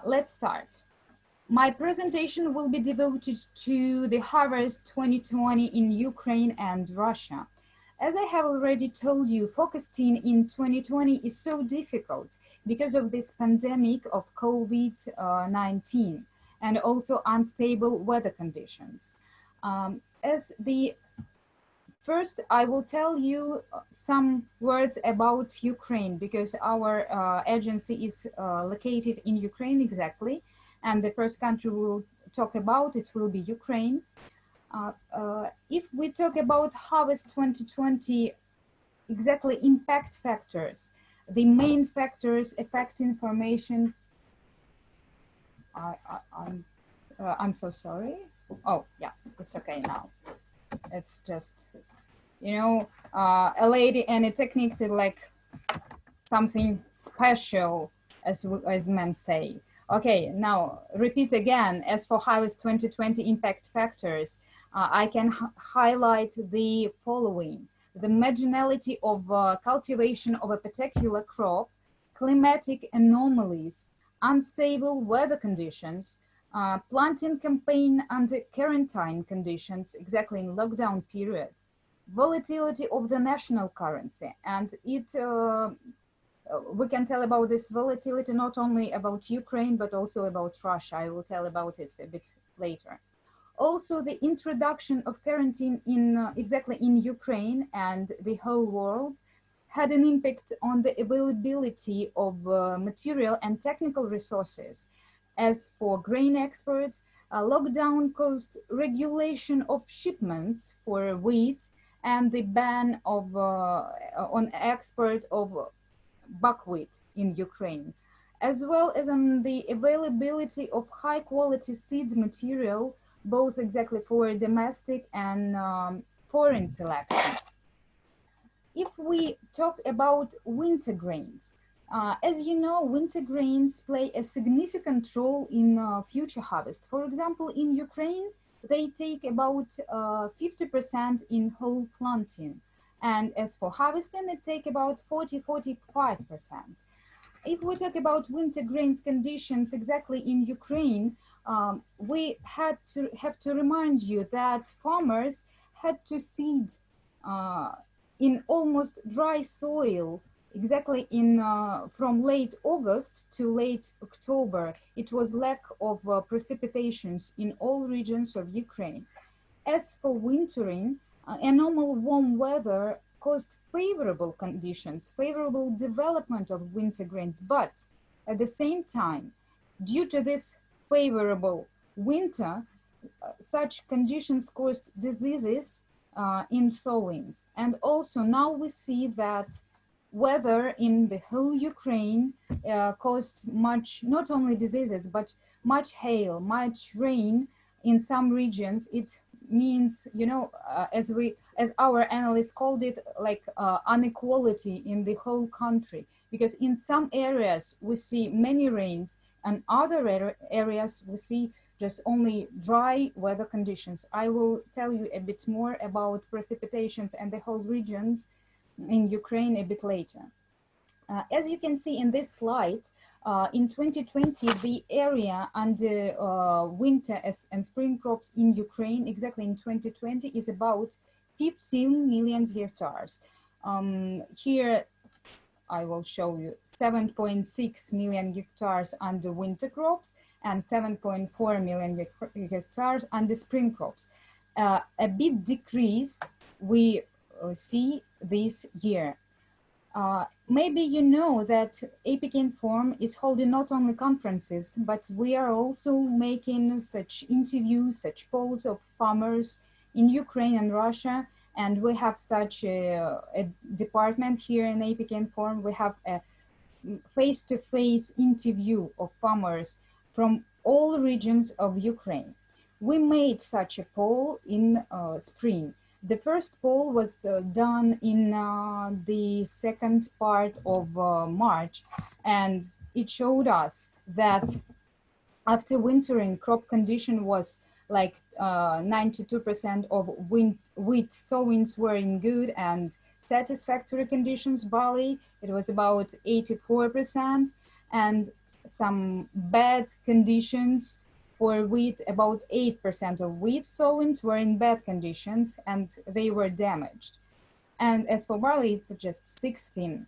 Let's start. My presentation will be devoted to the harvest 2020 in Ukraine and Russia. As I have already told you, forecasting in 2020 is so difficult because of this pandemic of COVID-19 and also unstable weather conditions. First, I will tell you some words about Ukraine because our agency is located in Ukraine exactly. And the first country we'll talk about, it will be Ukraine. If we talk about harvest 2020, exactly impact factors, the main factors affect information. I'm so sorry. Oh, yes, it's okay now. It's just, you know, a lady and a techniques is like something special, as men say. Okay, now repeat again. As for harvest 2020 impact factors, I can highlight the following: the marginality of cultivation of a particular crop, climatic anomalies, unstable weather conditions, planting campaign under quarantine conditions, exactly in lockdown period, volatility of the national currency, and we can tell about this volatility not only about Ukraine, but also about Russia. I will tell about it a bit later. Also, the introduction of quarantine exactly in Ukraine and the whole world had an impact on the availability of material and technical resources. As for grain export, lockdown caused regulation of shipments for wheat and the ban of on export of buckwheat in Ukraine, as well as on the availability of high quality seeds material, both exactly for domestic and foreign selection. If we talk about winter grains, as you know, winter grains play a significant role in future harvest. For example, in Ukraine, they take about 50% in whole planting. And as for harvesting, it take about 40–45%. If we talk about winter grains conditions exactly in Ukraine, we have to remind you that farmers had to seed in almost dry soil exactly in from late August to late October. It was lack of precipitations in all regions of Ukraine. As for wintering, normal warm weather caused favorable conditions, favorable development of winter grains, but at the same time, due to this favorable winter, such conditions caused diseases in sowings. And also now we see that weather in the whole Ukraine caused much, not only diseases, but much hail, much rain in some regions. It means, you know, as our analysts called it, like inequality in the whole country, because in some areas we see many rains and other areas we see just only dry weather conditions. I will tell you a bit more about precipitations and the whole regions in Ukraine a bit later. As you can see in this slide, in 2020, the area under winter and spring crops in Ukraine, exactly in 2020, is about 15 million hectares. Here, I will show you 7.6 million hectares under winter crops and 7.4 million hectares under spring crops. A big decrease we see this year. Maybe you know that APK-Inform is holding not only conferences, but we are also making such interviews, such polls of farmers in Ukraine and Russia. And we have such a department here in APK-Inform. We have a face-to-face interview of farmers from all regions of Ukraine. We made such a poll in spring. The first poll was done in the second part of March, and it showed us that after wintering, crop condition was like 92% of wheat sowings were in good and satisfactory conditions. Barley, it was about 84%, and some bad conditions for wheat. About 8% of wheat sowings were in bad conditions and they were damaged. And as for barley, it's just 16%.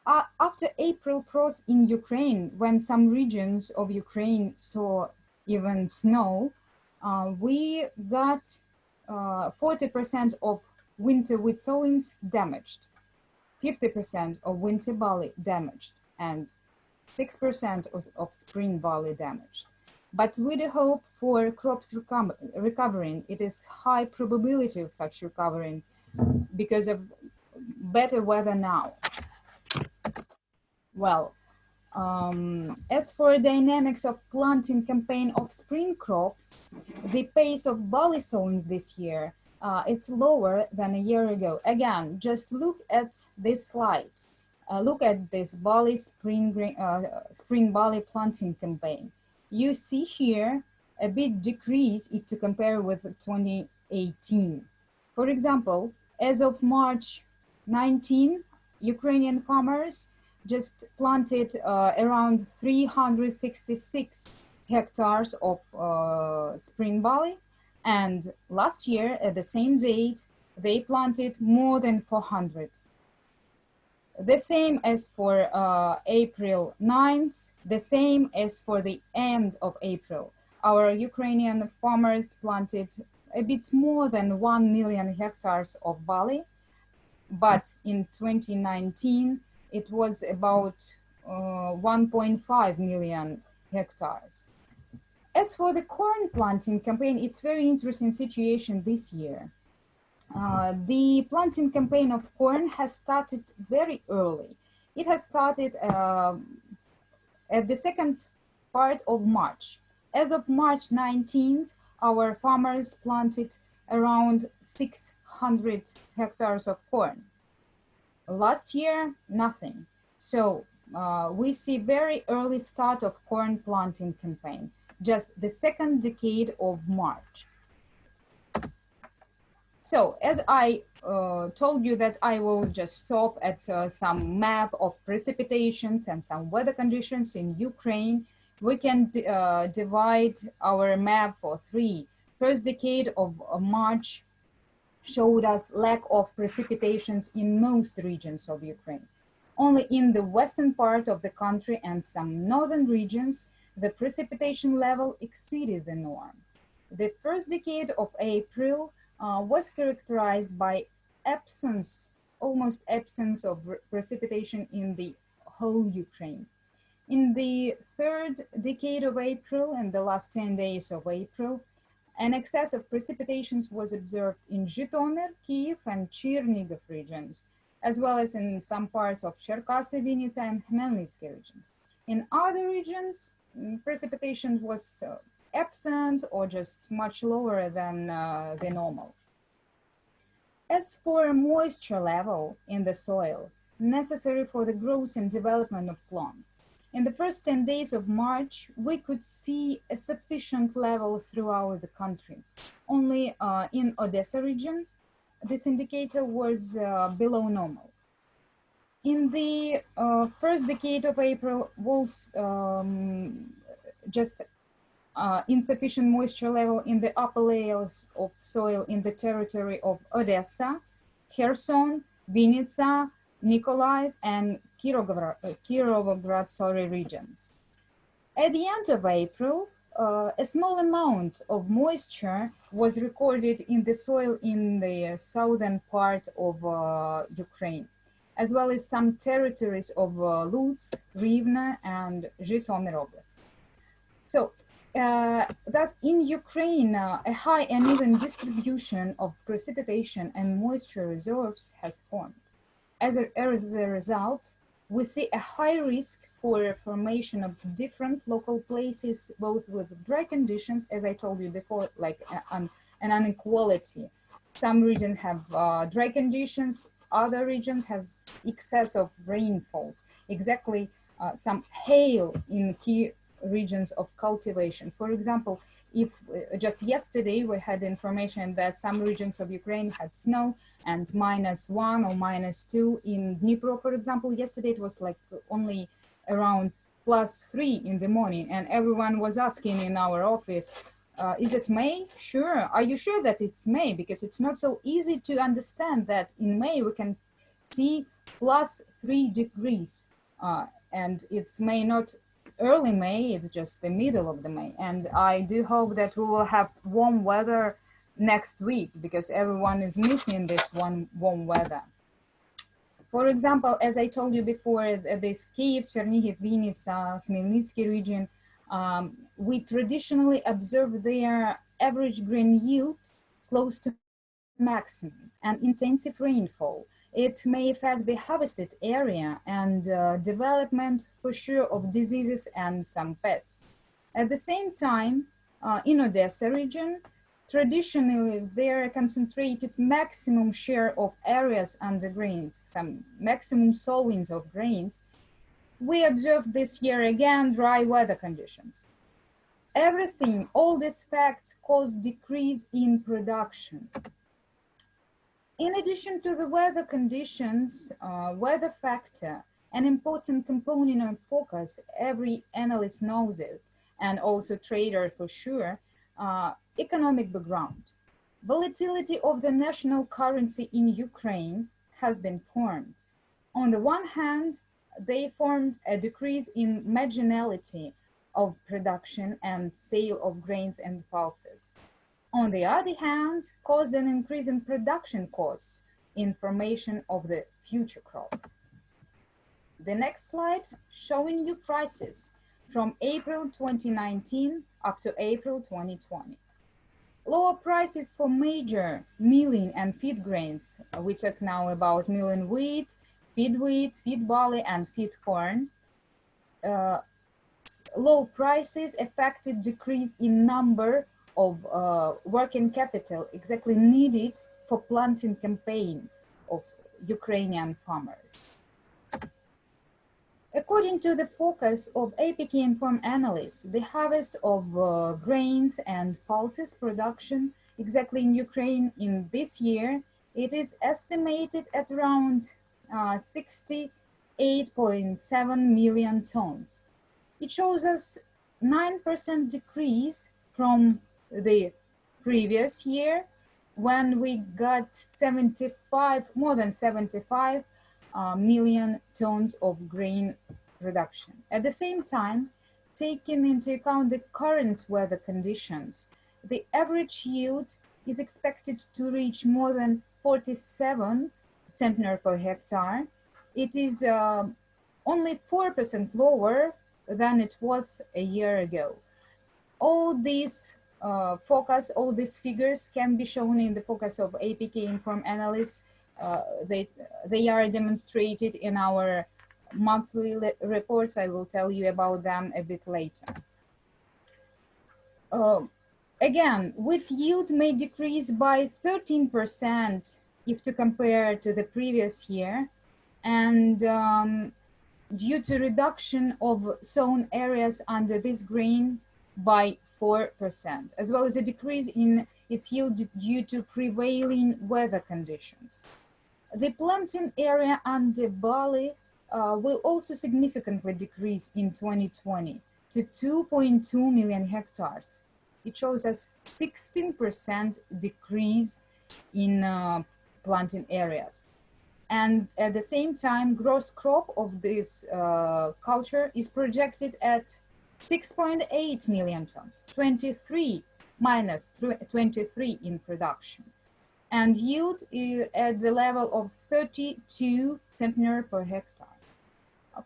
After April frost in Ukraine, when some regions of Ukraine saw even snow, we got 40% of winter wheat sowings damaged, 50% of winter barley damaged, and 6% of spring barley damaged. But with the hope for crops recovering, it is high probability of such recovering because of better weather now. Well, as for dynamics of planting campaign of spring crops, the pace of barley sowing this year it's lower than a year ago. Again, just look at this slide. Look at this barley spring barley planting campaign. You see here a big decrease if to compare with 2018. For example, as of March 19, Ukrainian farmers just planted around 366 hectares of spring barley, and last year at the same date they planted more than 400. The same as for April 9th, the same as for the end of April. Our Ukrainian farmers planted a bit more than 1 million hectares of barley, but in 2019 it was about 1.5 million hectares. As for the corn planting campaign, it's very interesting situation this year. The planting campaign of corn has started very early. It has started at the second part of March. As of March 19th, our farmers planted around 600 hectares of corn. Last year, nothing. So we see very early start of corn planting campaign, just the second decade of March. So as I told you that I will just stop at some map of precipitations and some weather conditions in Ukraine, we can divide our map for three. First decade of March showed us lack of precipitations in most regions of Ukraine. Only in the western part of the country and some northern regions, the precipitation level exceeded the norm. The first decade of April was characterized by absence, almost absence of precipitation in the whole Ukraine. In the third decade of April and the last 10 days of April, an excess of precipitations was observed in Zhytomyr, Kyiv, and Chernigov regions, as well as in some parts of Cherkasy, Vinnytsia, and Khmelnytsky regions. In other regions, precipitation was absent or just much lower than the normal. As for moisture level in the soil, necessary for the growth and development of plants, in the first 10 days of March, we could see a sufficient level throughout the country. Only in Odessa region, this indicator was below normal. In the first decade of April was just insufficient moisture level in the upper layers of soil in the territory of Odessa, Kherson, Vinnytsia, Mykolaiv, and Kirovograd regions. At the end of April, a small amount of moisture was recorded in the soil in the southern part of Ukraine, as well as some territories of Lutsk, Rivne, and Zhytomyr Oblast. So, thus in Ukraine, a high and even distribution of precipitation and moisture reserves has formed. As a result, we see a high risk for formation of different local places, both with dry conditions, as I told you before, like an inequality. Some regions have dry conditions, other regions has excess of rainfalls, exactly some hail in key regions of cultivation. For example, if just yesterday we had information that some regions of Ukraine had snow and -1 or -2 in Dnipro, for example. Yesterday it was like only around +3 in the morning, and everyone was asking in our office, is it May? Sure. Are you sure that it's May? Because it's not so easy to understand that in May we can see +3 degrees, and it's May, not early May, it's just the middle of the May. And I do hope that we will have warm weather next week, because everyone is missing this warm weather. For example, as I told you before, this Kyiv, Chernihiv, Vinnytsia, Khmelnytsky region, we traditionally observe their average grain yield close to maximum, and intensive rainfall. It may affect the harvested area and development, for sure, of diseases and some pests. At the same time, in Odessa region, traditionally there are concentrated maximum share of areas under grains, some maximum sowings of grains. We observed this year again dry weather conditions. Everything, all these facts cause decrease in production. In addition to the weather conditions, weather factor, an important component of focus, every analyst knows it, and also trader for sure, economic background. Volatility of the national currency in Ukraine has been formed. On the one hand, they formed a decrease in marginality of production and sale of grains and pulses. On the other hand, caused an increase in production costs in formation of the future crop. The next slide showing you prices from April 2019 up to April 2020. Lower prices for major milling and feed grains. We talk now about milling wheat, feed barley, and feed corn. Low prices affected decrease in number of working capital exactly needed for planting campaign of Ukrainian farmers. According to the focus of APK-Inform analysts, the harvest of grains and pulses production exactly in Ukraine in this year, it is estimated at around 68.7 million tons. It shows us 9% decrease from the previous year, when we got more than 75 million tons of grain production. At the same time, taking into account the current weather conditions, the average yield is expected to reach more than 47 centner per hectare. It is only 4% lower than it was a year ago. All these all these figures can be shown in the focus of APK-Inform analysts. They are demonstrated in our monthly reports. I will tell you about them a bit later. Again, wheat yield may decrease by 13% if to compare to the previous year, and due to reduction of sown areas under this grain by 4%, as well as a decrease in its yield due to prevailing weather conditions. The planting area under barley will also significantly decrease in 2020 to 2.2 million hectares. It shows us 16% decrease in planting areas. And at the same time, gross crop of this culture is projected at 6.8 million tons, 23 minus 23 in production, and yield at the level of 32 centner per hectare.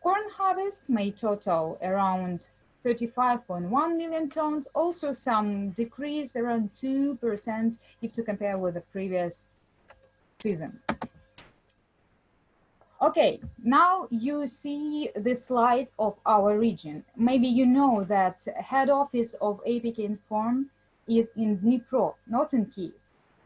Corn harvest may total around 35.1 million tons, also some decrease around 2% if to compare with the previous season. Okay, now you see the slide of our region. Maybe you know that head office of APK-Inform is in Dnipro, not in Kyiv.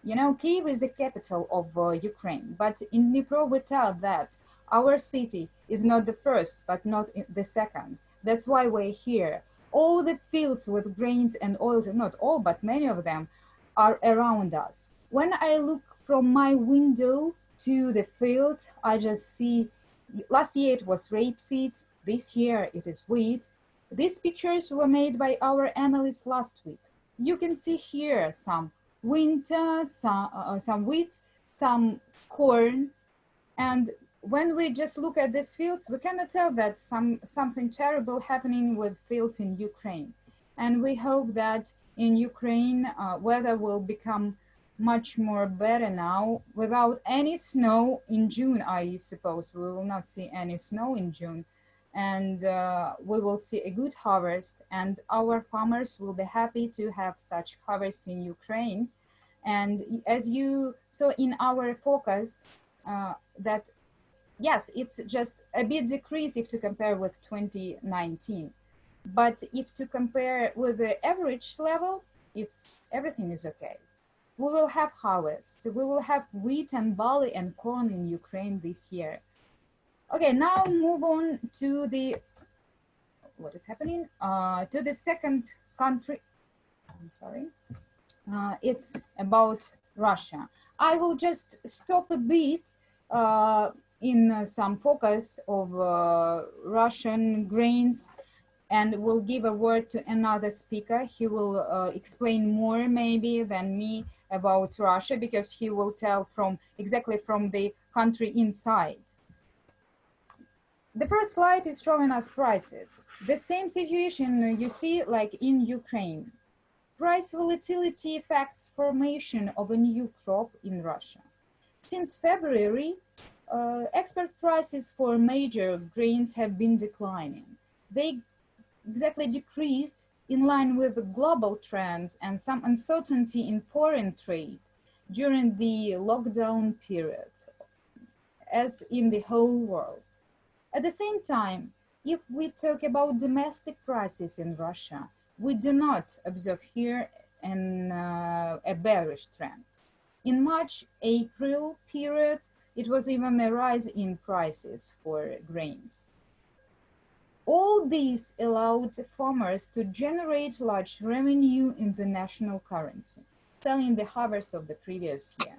You know, Kyiv is the capital of Ukraine, but in Dnipro we tell that our city is not the first, but not the second. That's why we're here. All the fields with grains and oils, not all, but many of them, are around us. When I look from my window to the fields, I just see, last year it was rapeseed, This year it is wheat. These pictures were made by our analysts last week. You can see here some winter, some wheat, some corn, and when we just look at these fields, we cannot tell that something terrible happening with fields in Ukraine. And we hope that in Ukraine, weather will become much more better now without any snow in June. I suppose we will not see any snow in June, and we will see a good harvest, and our farmers will be happy to have such harvest in Ukraine. And as you saw in our forecast, that yes, it's just a bit decrease if to compare with 2019. But if to compare with the average level, everything is okay. We will have harvest. We will have wheat and barley and corn in Ukraine this year. Okay, now move on to what is happening? To the second country. I'm sorry. It's about Russia. I will just stop a bit in some focus of Russian grains, and will give a word to another speaker. He will explain more maybe than me about Russia, because he will tell exactly from the country inside. The first slide is showing us prices. The same situation you see like in Ukraine. Price volatility affects formation of a new crop in Russia. Since February, export prices for major grains have been declining. They exactly decreased in line with the global trends and some uncertainty in foreign trade during the lockdown period, as in the whole world. At the same time, if we talk about domestic prices in Russia, we do not observe here a bearish trend. In March-April period, it was even a rise in prices for grains. All these allowed farmers to generate large revenue in the national currency, selling the harvest of the previous year.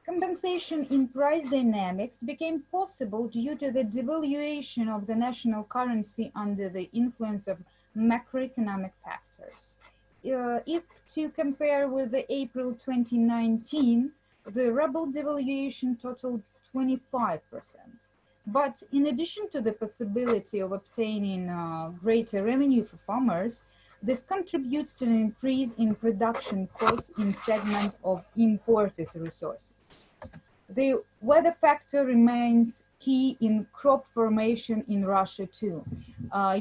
Compensation in price dynamics became possible due to the devaluation of the national currency under the influence of macroeconomic factors. If to compare with the April 2019, the ruble devaluation totaled 25%. But in addition to the possibility of obtaining greater revenue for farmers, this contributes to an increase in production costs in segment of imported resources. The weather factor remains key in crop formation in Russia too.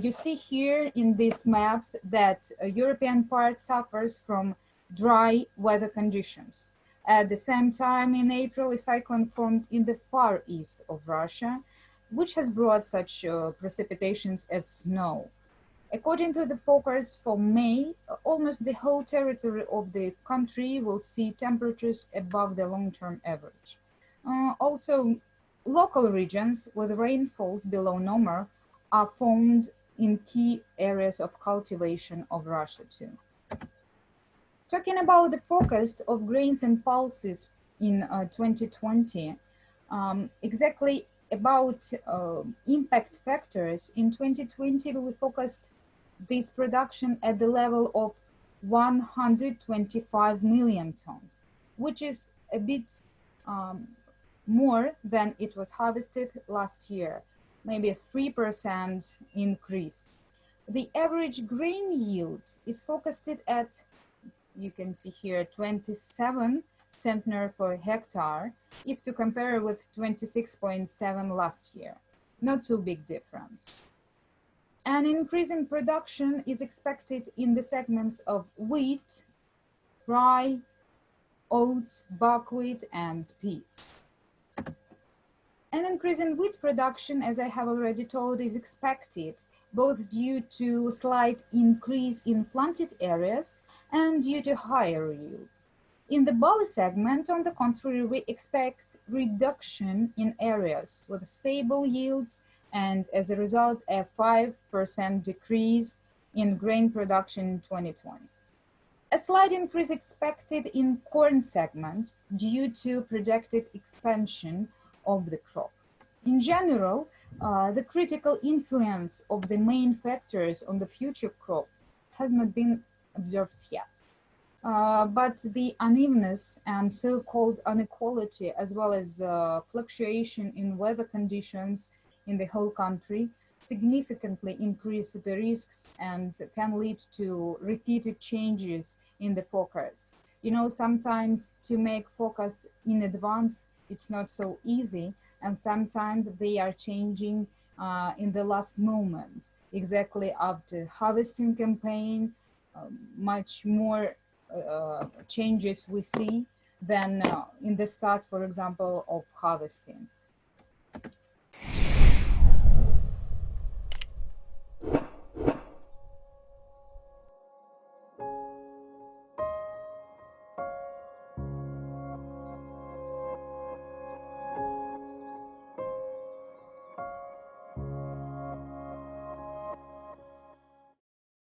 You see here in these maps that European part suffers from dry weather conditions. At the same time, in April, a cyclone formed in the far east of Russia, which has brought such precipitations as snow. According to the forecast for May, almost the whole territory of the country will see temperatures above the long-term average. Also, local regions with rainfalls below normal are found in key areas of cultivation of Russia too. Talking about the forecast of grains and pulses in 2020, exactly about impact factors, in 2020 we focused this production at the level of 125 million tons, which is a bit more than it was harvested last year, maybe a 3% increase. The average grain yield is focused at, you can see here, 27 centner per hectare, if to compare with 26.7 last year. Not so big difference. An increase in production is expected in the segments of wheat, rye, oats, buckwheat, and peas. An increase in wheat production, as I have already told, is expected, both due to slight increase in planted areas and due to higher yield. In the barley segment, on the contrary, we expect reduction in areas with stable yields and, as a result, a 5% decrease in grain production in 2020. A slight increase expected in corn segment due to projected expansion of the crop. In general, The critical influence of the main factors on the future crop has not been observed yet. But the unevenness and so-called inequality, as well as fluctuation in weather conditions in the whole country, significantly increase the risks and can lead to repeated changes in the forecast. You know, sometimes to make forecasts in advance, it's not so easy, and sometimes they are changing in the last moment, exactly after harvesting campaign. Much more changes we see than in the start, for example, of harvesting.